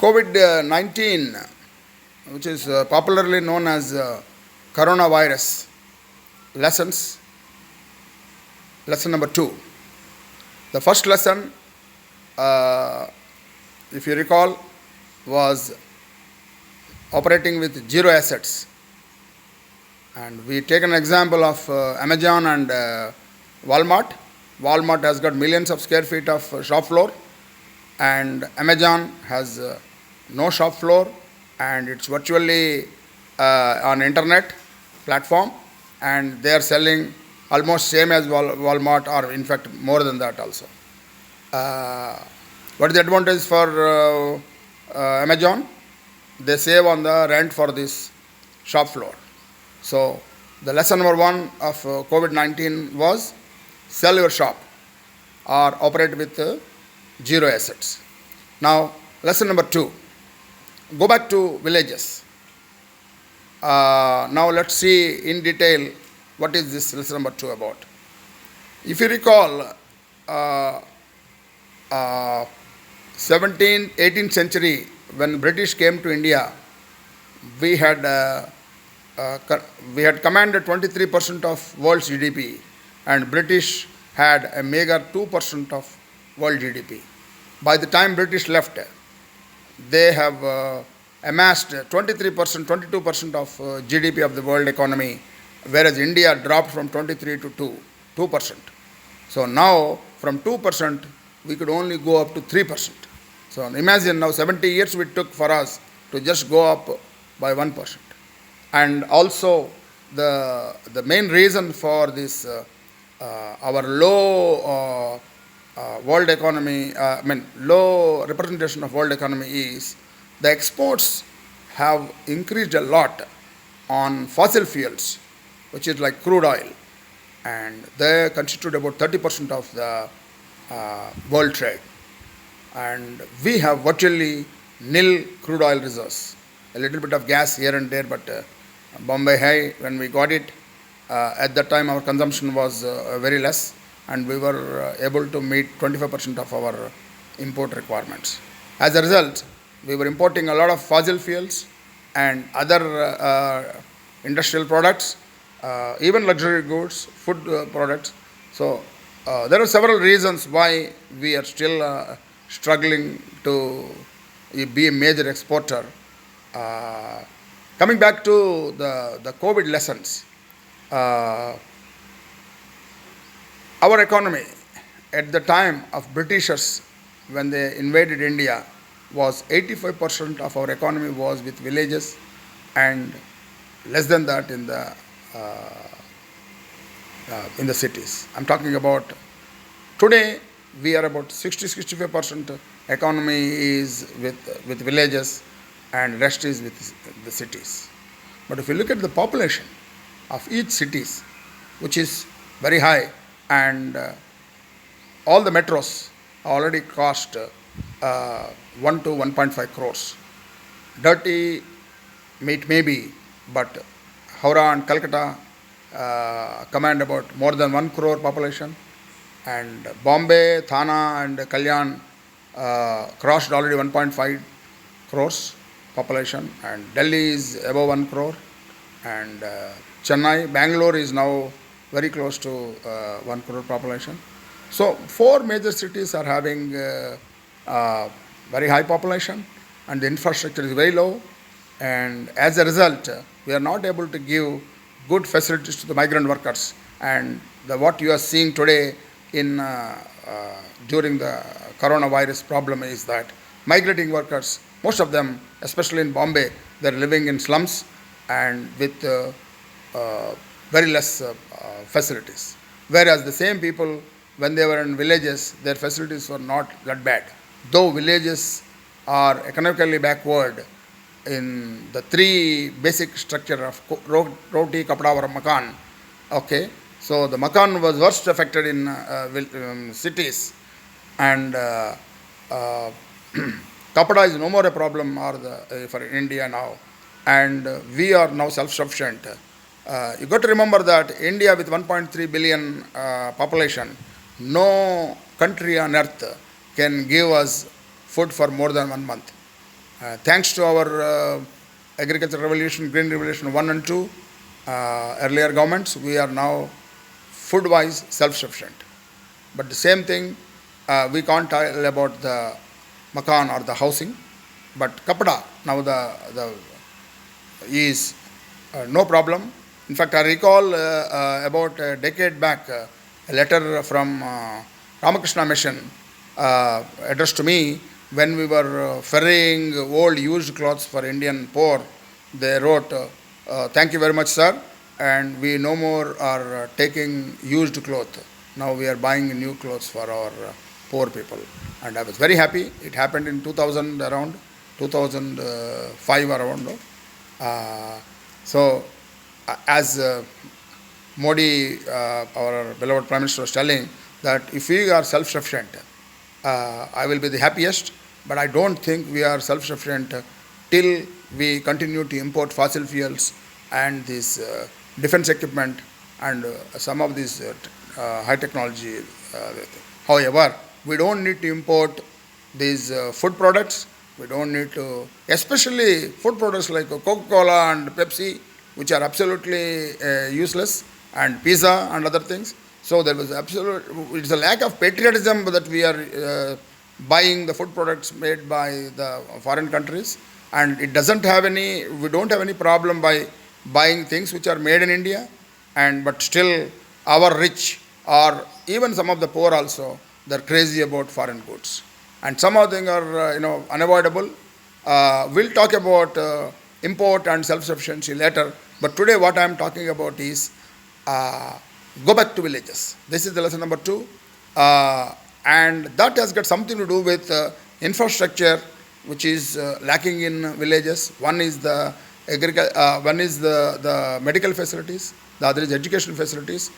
COVID-19, which is popularly known as coronavirus, lessons. Lesson number 2. The first lesson, if you recall, was operating with zero assets. And we take an example of Amazon and Walmart. Walmart has got millions of square feet of shop floor, and Amazon has no shop floor, and it's virtually on internet platform, and they are selling almost same as Walmart, or in fact more than that also. What is the advantage for Amazon? They save on the rent for this shop floor. So the lesson number 1 of COVID-19 was sell your shop or operate with zero assets. Now, lesson number 2, go back to villages. Now let's see in detail what is this lesson number 2 about. If you recall, 17th, 18th century, when British came to India, we had commanded 23% of world's GDP, and British had a meager 2% of world GDP. By the time British left, they have amassed 23%, 22% of GDP of the world economy, whereas India dropped from 23 to 2%. So now, from 2%, we could only go up to 3%. So imagine now 70 years it took for us to just go up by 1%. And also the main reason for this our low world economy, low representation of world economy is the exports have increased a lot on fossil fuels, which is like crude oil, and they constitute about 30% of the world trade. And we have virtually nil crude oil reserves. A little bit of gas here and there, but Bombay High, when we got it, at that time our consumption was very less, and we were able to meet 25% of our import requirements. As a result, we were importing a lot of fossil fuels and other industrial products, even luxury goods, food products. So there are several reasons why we are still struggling to be a major exporter. Coming back to the COVID lessons, our economy at the time of Britishers, when they invaded India, was 85% of our economy was with villages, and less than that in the cities. I'm talking about today. We are about 60-65% economy is with villages, and rest is with the cities. But if you look at the population of each cities, which is very high, and all the metros already cost 1 to 1.5 crores. Dirty meat maybe, but Howrah and Calcutta command about more than 1 crore population, and Bombay, Thana and Kalyan crossed already 1.5 crores population, and Delhi is above 1 crore, and Chennai, Bangalore is now very close to 1 crore population. So 4 major cities are having very high population, and the infrastructure is very low, and as a result, we are not able to give good facilities to the migrant workers. And what you are seeing today during the coronavirus problem is that migrating workers, most of them, especially in Bombay, they are living in slums and with very less facilities. Whereas the same people, when they were in villages, their facilities were not that bad. Though villages are economically backward in the 3 basic structure of roti, kapda or makan. Okay, so the makan was worst affected in cities, and kapda is no more a problem for India now, and we are now self-sufficient. You got to remember that India with 1.3 billion population, no country on earth can give us food for more than 1 month. Thanks to our agricultural revolution, green revolution 1 and 2, earlier governments, we are now food-wise self-sufficient. But the same thing, we can't tell about the makan or the housing, but kapda now the is no problem. In fact, I recall about a decade back a letter from Ramakrishna Mission addressed to me when we were ferrying old used clothes for Indian poor. They wrote, "Thank you very much, sir, and we no more are taking used clothes. Now we are buying new clothes for our poor people." And I was very happy. It happened in 2000 around 2005 around. So, as Modi, our beloved Prime Minister, was telling that if we are self-sufficient, I will be the happiest. But I don't think we are self-sufficient till we continue to import fossil fuels and this defense equipment and some of these high technology. However, we don't need to import these food products. We don't need to, especially food products like Coca-Cola and Pepsi, which are absolutely useless, and pizza and other things. So there was it's a lack of patriotism that we are buying the food products made by the foreign countries, and it doesn't have any, we don't have any problem by buying things which are made in India, and but still our rich or even some of the poor also, they're crazy about foreign goods. And some of them are unavoidable. We'll talk about import and self-sufficiency later, but today what I'm talking about is go back to villages. This is the lesson number 2. And that has got something to do with infrastructure which is lacking in villages. One is the medical facilities, the other is education facilities,